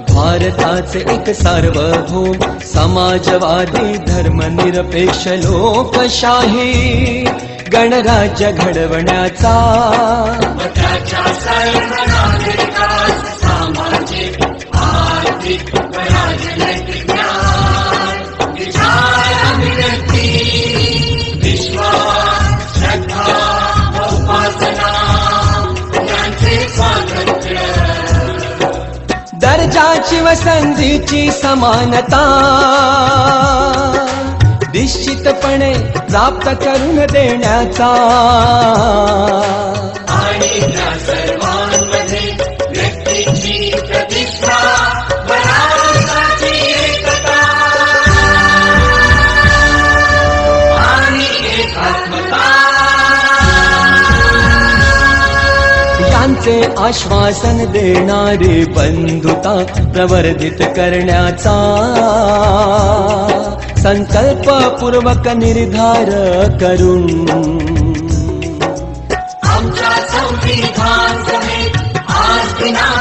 भारताचे एक सार्वभौम समाजवादी धर्मनिरपेक्ष लोकशाही गणराज्य घडवण्याचा सर्व नागरिकास सामाजिक आर्थिक व राजनैतिक न्याय विचार अभिव्यक्ती विश्वास श्रद्धा व उपासना यांचे स्वातंत्र्य दर्जाची व संधीची समानता निश्चितपणे प्राप्त करून देण्याचा आणि त्या सर्वांमध्ये व्यक्तीची प्रतिष्ठा व राष्ट्राची एकता आणि एकात्मता यांचे आश्वासन देणारी बंधुता प्रवर्धित करण्याचा संकल्पपूर्वक निर्धार करून आमच्या संविधान सभेत आज दिनांक